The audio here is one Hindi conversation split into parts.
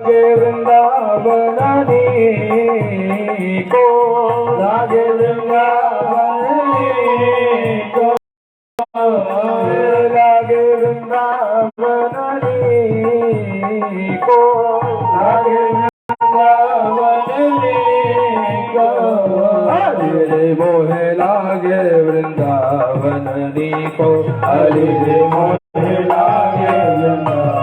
वृंदावन को लागे वृंदावन को लागे वृंदावन को लागे मोहे लागे वृंदावन को हरि रे मोहे लागे वृंदावन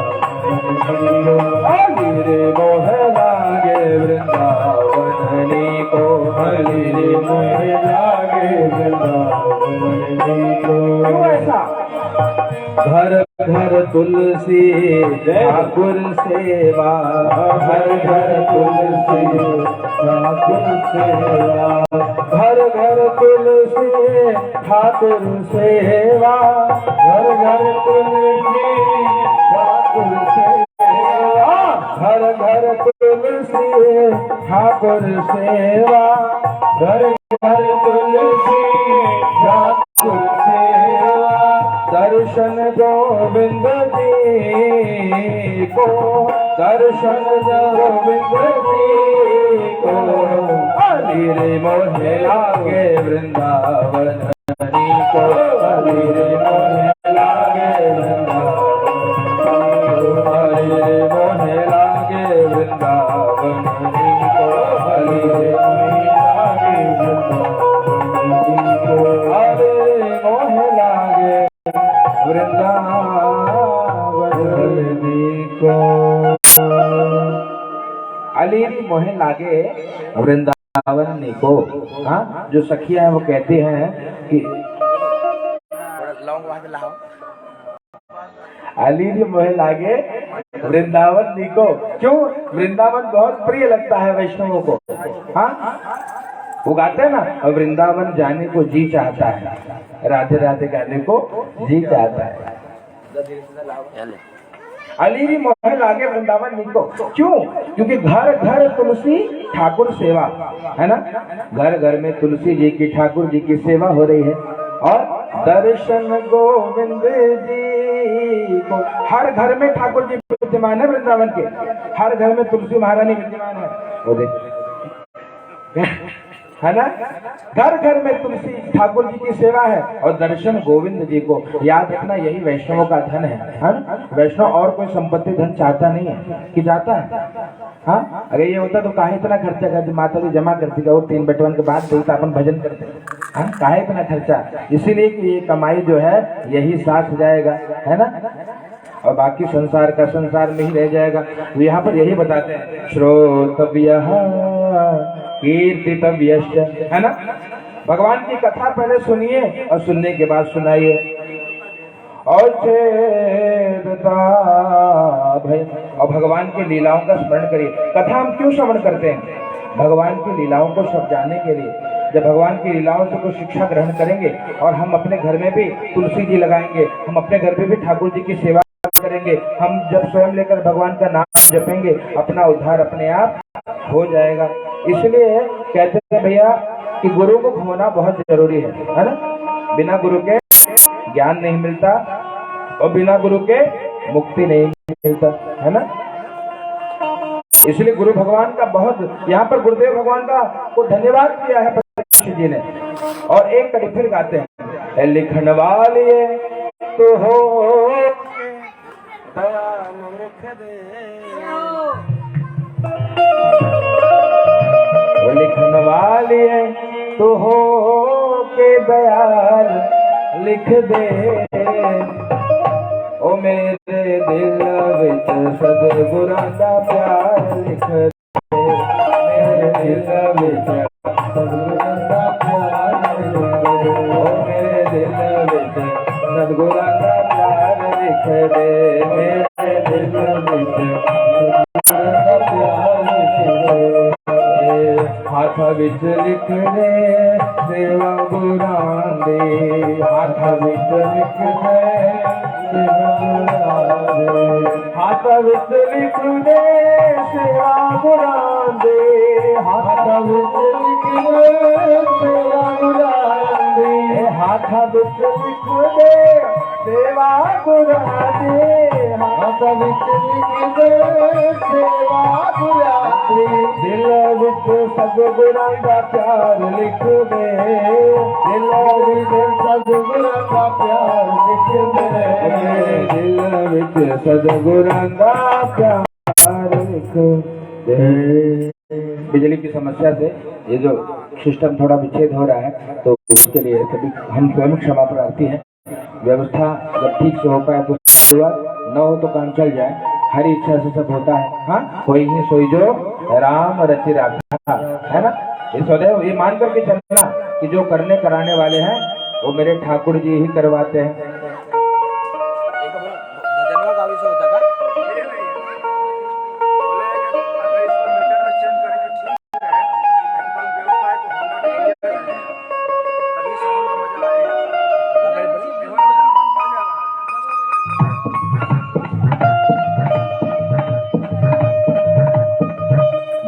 रे मोहे लागे वृंदावन को हरि रे मोहे लागे वृंदावन को। ऐसा घर घर तुलसी ठाकुर सेवा घर घर तुलसी ठाकुर सेवा घर घर तुलसी ठाकुर सेवा घर घर तुलसी ठाकुर सेवा घर घर तुलसी ठाकुर सेवा घर घर तुलसी ठाकुर सेवा दर्शन गोविंद जी को दर्शन गोविंद जी को हरि रे मोहे लागे वृंदावन को हरि रे मोहे लागे वृंदावन हरि रे मोहे लागे वृंदावन को हरि रे मोहे लागे वृंदावन को हरि रे मोहे लागे वृंदावन को अली मोहे लागे वृंदावन को। हाँ जो सखिया है वो कहते हैं कि अली मोहे लागे वृंदावन को। क्यों? वृंदावन बहुत प्रिय लगता है वैष्णवों को। हाँ वो गाते हैं ना, और वृंदावन जाने को जी चाहता है, राधे राधे गाने को जी चाहता है। अली जी मोहे लागे वृंदावन को। क्यों? क्योंकि घर घर तुलसी ठाकुर सेवा है ना, घर घर में तुलसी जी की ठाकुर जी की सेवा हो रही है। और दर्शन गोविंद जी को, हर घर में ठाकुर जी विद्यमान है वृंदावन के, हर घर में तुलसी महारानी विद्यमान है। वो देख है ना, घर घर में तुलसी ठाकुर जी की सेवा है और दर्शन गोविंद जी को। याद रखना यही वैष्णवों का धन है ना। वैष्णव और कोई संपत्ति धन चाहता नहीं है कि चाहता है। हाँ अगर ये होता तो काहे इतना खर्चा करते, माता जी जमा करती और 3 बटवन के बाद देवता अपन भजन करते। हाँ काहे इतना खर्चा, इसीलिए कि ये कमाई जो है यही साथ जाएगा है ना, और बाकी संसार का संसार में ही रह जाएगा। तो यहाँ पर यही बताते हैं श्रोतव्यः कीर्तितव्यश्च, है ना। भगवान की कथा पहले सुनिए और सुनने के बाद सुनाइए। और भगवान की लीलाओं का स्मरण करिए। कथा हम क्यों श्रवण करते हैं? भगवान की लीलाओं को सब जानने के लिए। जब भगवान की लीलाओं से कुछ शिक्षा ग्रहण करेंगे और हम अपने घर में भी तुलसी जी लगाएंगे, हम अपने घर में भी ठाकुर जी की सेवा करेंगे, हम जब स्वयं लेकर भगवान का नाम जपेंगे, अपना उद्धार अपने आप हो जाएगा। इसलिए कहते हैं भैया कि गुरु को होना बहुत जरूरी है ना। बिना गुरु के ज्ञान नहीं मिलता और बिना गुरु के मुक्ति नहीं मिलता, है ना। इसलिए गुरु भगवान का बहुत, यहाँ पर गुरुदेव भगवान का को धन्यवाद किया है परीक्षित जी ने। और एक कड़ी फिर गाते हैं, लिखन वाले तो हो लिखन वाली तो हो के दयाल लिख दे, ओ मेरे दिल विच सतगुरां दा प्यार लिख दे, मेरे दिल विच सतगुरां दा प्यार लिख दे, ओ मेरे दिल विच सतगुरां दा प्यार लिख दे, मेरे दिल विच सतगुरां दा प्यार लिख दे। हाथ विच लिख दे सेवा गुरां दे, हाथ विच लिख दे सेवा गुरां दे, हाथ विच लिख दे सेवा गुरां दे, हाथ विच लिख दे सेवा गुरां दे, हाथ विच लिख दे सेवा गुरां दे, हाथ विच लिख दे सेवा सदगुरु का प्यार लिख दे, दिल विच सदगुरु का प्यार लिख दे, दिल विच सदगुरु का प्यार लिख दे। बिजली की समस्या से ये जो सिस्टम थोड़ा विच्छेद हो रहा है, तो उसके लिए सभी हम स्वयं क्षमा प्रार्थी हैं। व्यवस्था जब ठीक से हो पाए तो न हो तो काम चल जाए, हरी इच्छा से सब होता है। हाँ, कोई ही सोई जो राम रचि राखा, है ना। ये सदैव ये मान करके चलना कि जो करने कराने वाले हैं वो मेरे ठाकुर जी ही करवाते हैं।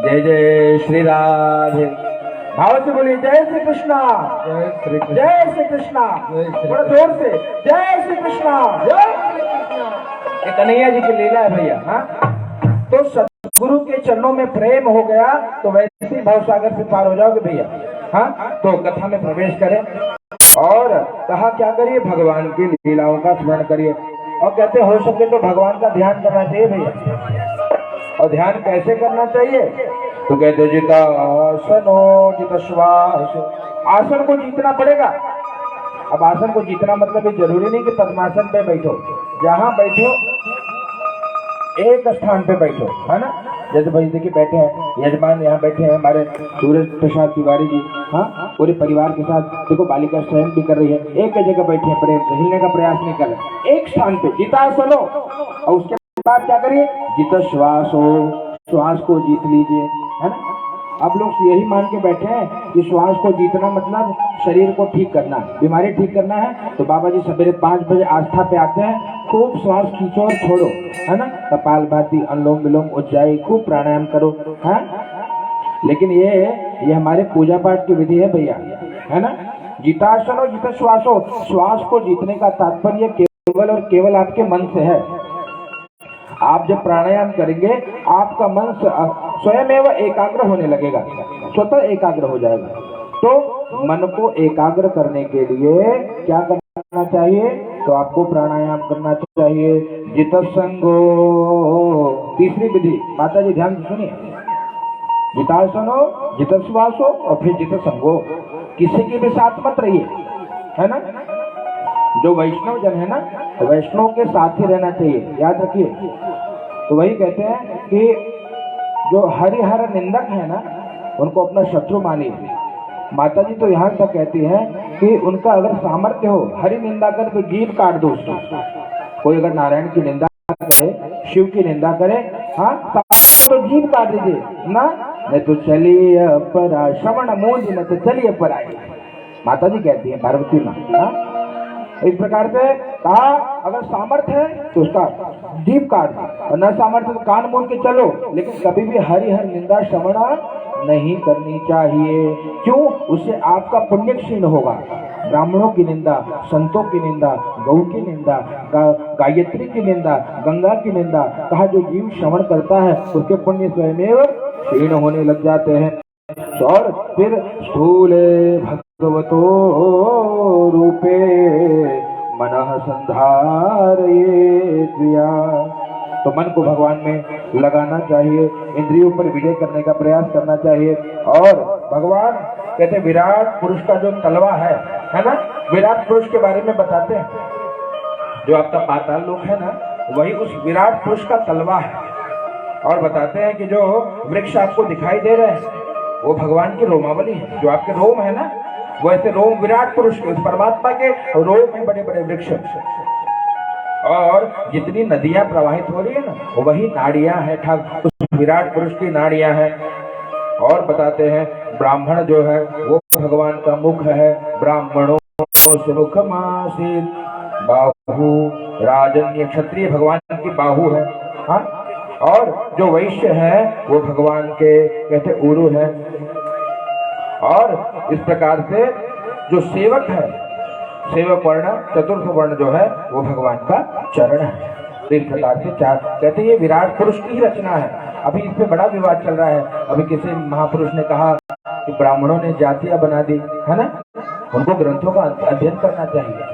जय जय श्री राधे। भाव से बोलिए जय श्री कृष्णा, जय श्री कृष्णा, जय श्री कृष्णा, बड़ा जोर से जय श्री कृष्णा, जय श्री कृष्णा। ये कन्हैया जी की लीला है भैया। हाँ, तो सतगुरु के चरणों में प्रेम हो गया तो वैसे ही भवसागर से पार हो जाओगे भैया। हाँ, तो कथा में प्रवेश करें और कहा क्या करिए, भगवान की लीलाओं का स्मरण करिए और कहते हो सके तो भगवान का ध्यान करना चाहिए भैया। और ध्यान कैसे करना चाहिए, तो कहते जितासनो जित श्वास, आसन को जीतना पड़ेगा। अब आसन को जीतना मतलब ये जरूरी नहीं कि पद्मासन पे बैठो, जहां बैठो एक स्थान पे बैठो, है ना। जैसे भाई देखिए बैठे हैं यजमान, यहाँ बैठे हैं हमारे सूरज प्रसाद तिवारी जी। हाँ, पूरे परिवार के साथ देखो बालिका शयन भी कर रही है, एक जगह बैठे हैं, प्रेम से हिलने का प्रयास नहीं कर रहे, एक स्थान पे जितासनो। और उसके बाद क्या करिए, जित श्वास हो, श्वास को जीत लीजिए, है ना। अब लोग यही मान के बैठे हैं कि श्वास को जीतना मतलब शरीर को ठीक करना है, बीमारी ठीक करना है। तो बाबा जी सवेरे 5 बजे आस्था पे आते हैं, खूब श्वास खींचो और छोड़ो, है ना। कपाल भाती, अनुलोम विलोम, उज्जाई, खूब प्राणायाम करो, है। लेकिन ये हमारे पूजा पाठ की विधि है भैया, है ना। जितासनो जित श्वासो, श्वास को जीतने का तात्पर्य केवल और केवल आपके मन से है। आप जब प्राणायाम करेंगे आपका मन स्वयं एवं एकाग्र होने लगेगा, स्वतः एकाग्र हो जाएगा। तो मन को एकाग्र करने के लिए क्या करना चाहिए, तो आपको प्राणायाम करना चाहिए। जित संगो, तीसरी विधि, माता जी ध्यान से सुनिए, जितासनो जित श्वासो और फिर जित संगो, किसी के भी साथ मत रहिए, है ना। जो वैष्णव जन है ना, तो वैष्णव के साथ ही रहना चाहिए, याद रखिए। तो वही कहते हैं कि जो हरिहर निंदक है ना, उनको अपना शत्रु मानिए। माता जी तो यहाँ तक कहती हैं कि उनका अगर सामर्थ्य हो, हरि निंदा कर तो जीभ काट दो उसको। कोई अगर नारायण की निंदा करे, शिव की निंदा करे, हाँ, तो जीभ काट दीजिए ना, नहीं तो चलिए परा, श्रवण मूंज न तो चलिए पराई, माता जी कहती है, पार्वती माँ। इस प्रकार से कहा, अगर सामर्थ्य है तो उसका जीभ काट दो, और न सामर्थ्य तो कान मूंद के चलो, लेकिन कभी भी हरिहर निंदा श्रवण नहीं करनी चाहिए। क्यों? उससे आपका पुण्य क्षीण होगा। ब्राह्मणों की निंदा, संतों की निंदा, गौ की निंदा, गायत्री की निंदा, गंगा की निंदा, कहा जो जीव श्रवण करता है उसके पुण्य स्वयं क्षीण होने लग जाते हैं। और फिर स्थूले भगवतो रूपे मनः संधारये क्रिया, तो मन को भगवान में लगाना चाहिए, इंद्रियों पर विजय करने का प्रयास करना चाहिए। और भगवान कहते विराट पुरुष का जो तलवा है ना, विराट पुरुष के बारे में बताते हैं। जो आपका पाताल लोक है ना, वही उस विराट पुरुष का तलवा है। और बताते हैं कि जो वृक्ष आपको दिखाई दे रहे हैं वो भगवान की रोमावली है। जो आपके रोम है ना, वो ऐसे रोम विराट पुरुष के, परमात्मा के रोम में बड़े बड़े वृक्ष। और जितनी नदियां प्रवाहित हो रही है ना, वही नाड़ियां हैं, उस विराट पुरुष की नाड़ियां हैं। और बताते हैं ब्राह्मण जो है वो भगवान का मुख है। ब्राह्मणों से मुखमासीत बाहु, राजन्य क्षत्रिय भगवान की बाहु है। हाँ, और जो वैश्य है वो भगवान के कहते उरु है। और इस प्रकार से जो सेवक है, सेवक वर्ण, चतुर्थ वर्ण जो है वो भगवान का चरण है। तो इस प्रकार से चार कहते ये विराट पुरुष की रचना है। अभी इस पे बड़ा विवाद चल रहा है। अभी किसी महापुरुष ने कहा कि ब्राह्मणों ने जातियां बना दी है ना, उनको ग्रंथों का अध्ययन करना चाहिए।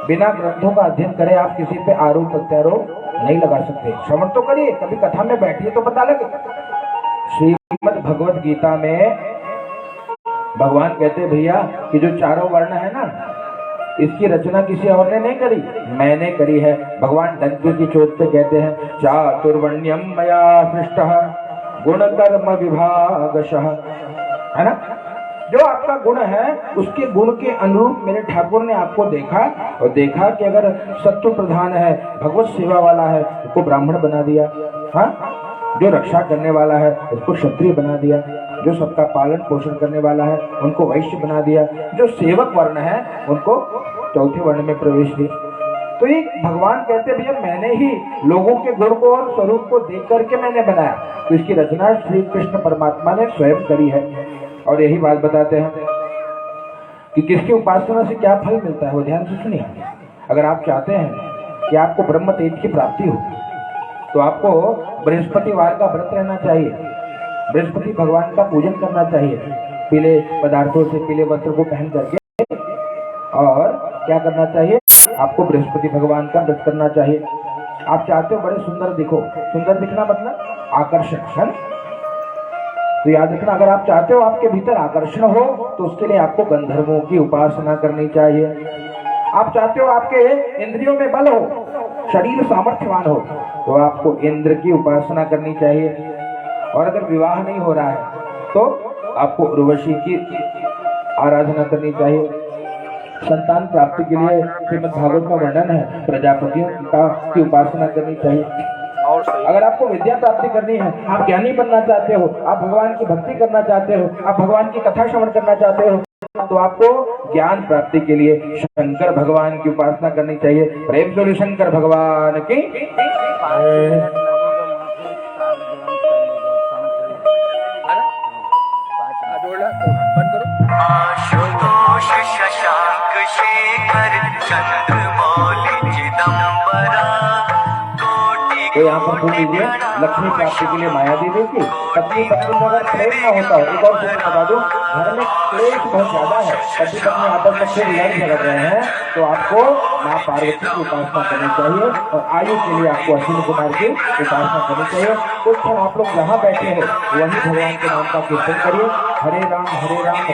बिना ग्रंथों का अध्ययन करे आप किसी पे आरोप प्रत्यारोप नहीं लगा सकते। श्रवण तो करिए, कभी कथा में बैठिए तो पता लगे। श्रीमद् भगवत गीता में भगवान कहते हैं भैया कि जो चारों वर्ण है ना, इसकी रचना किसी और ने नहीं करी, मैंने करी है। भगवान डंके की चोट पे कहते हैं चातुर्वर्ण्यम मया सृष्टः गुण कर्म विभागशः, है ना। जो आपका गुण है उसके गुण के अनुरूप मेरे ठाकुर ने आपको देखा और देखा कि अगर सत्व प्रधान है, भगवत सेवा वाला है, उसको ब्राह्मण बना दिया। हाँ, जो रक्षा करने वाला है उसको क्षत्रिय बना दिया, जो सबका पालन पोषण करने वाला है उनको वैश्य बना दिया, जो सेवक वर्ण है उनको चौथे वर्ण में प्रवेश दिया। तो ये भगवान कहते भैया मैंने ही लोगों के गुण को और स्वरूप को देख करके मैंने बनाया। तो इसकी रचना श्री कृष्ण परमात्मा ने स्वयं करी है। और यही बात बताते हैं कि किसकी उपासना से क्या फल मिलता है, वो ध्यान से सुनिए। अगर आप चाहते हैं कि आपको ब्रह्म तेज की प्राप्ति हो तो आपको बृहस्पतिवार का व्रत रहना चाहिए, बृहस्पति भगवान का पूजन करना चाहिए, पीले पदार्थों से पीले वस्त्र को पहन करके। और क्या करना चाहिए, आपको बृहस्पति भगवान का व्रत करना चाहिए। आप चाहते हो बड़े सुंदर दिखो, सुंदर दिखना मतलब आकर्षण है। तो याद रखना, अगर आप चाहते हो आपके भीतर आकर्षण हो तो उसके लिए आपको गंधर्वों की उपासना करनी चाहिए। आप चाहते हो आपके इंद्रियों में बल हो, शरीर सामर्थ्यवान हो, तो आपको इंद्र की उपासना करनी चाहिए। और अगर विवाह नहीं हो रहा है तो आपको उर्वशी की आराधना करनी चाहिए। संतान प्राप्ति के लिए श्रीमद् भागवत का वर्णन है, प्रजापतियों की उपासना करनी चाहिए। अगर आपको विद्या प्राप्ति करनी है, आप ज्ञानी बनना चाहते हो, आप भगवान की भक्ति करना चाहते हो, आप भगवान की कथा श्रवण करना चाहते हो, तो आपको ज्ञान प्राप्ति के लिए शंकर भगवान की उपासना करनी चाहिए। प्रेम से शंकर भगवान की। आशुतोष शशांक शेखर चंद्रमौलि चिदंबरा। तो यहाँ पर सुन लीजिए, लक्ष्मी प्राप्ति के लिए माया देवी की पत्नी पत्नी में अगर प्रेम न होता है, एक और चीज बता दूं, घर में क्लेश बहुत ज्यादा है, पति पत्नी आपस में फिर लड़ झगड़ रहे हैं, तो आपको माँ पार्वती की उपासना करनी चाहिए। और आयु के लिए आपको अश्विनी कुमार की उपासना करनी चाहिए। कुछ क्षण आप लोग जहाँ बैठे हो वही भगवान के नाम का कीर्तन करिए। हरे राम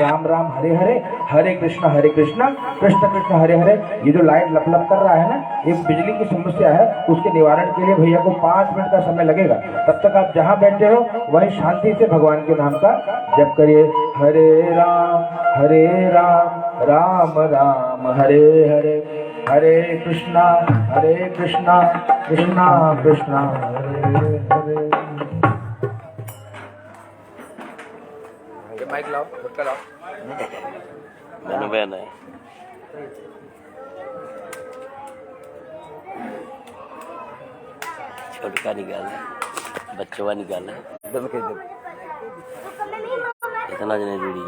राम राम हरे हरे, हरे कृष्ण कृष्ण कृष्ण हरे हरे। ये जो लाइट लपलप कर रहा है ना, ये बिजली की समस्या है, उसके निवारण के लिए भैया को 5 मिनट का समय लगेगा। तब तक आप जहाँ बैठे हो वही शांति से भगवान के नाम का जप करिए। हरे राम राम राम हरे हरे, हरे कृष्णा कृष्णा कृष्णा हरे हरे। माइक लाओ, गुटका लाओ। मैंने बहन है छोटका निकाल है, बच्चवा निकाल है, इतना जने जुड़ी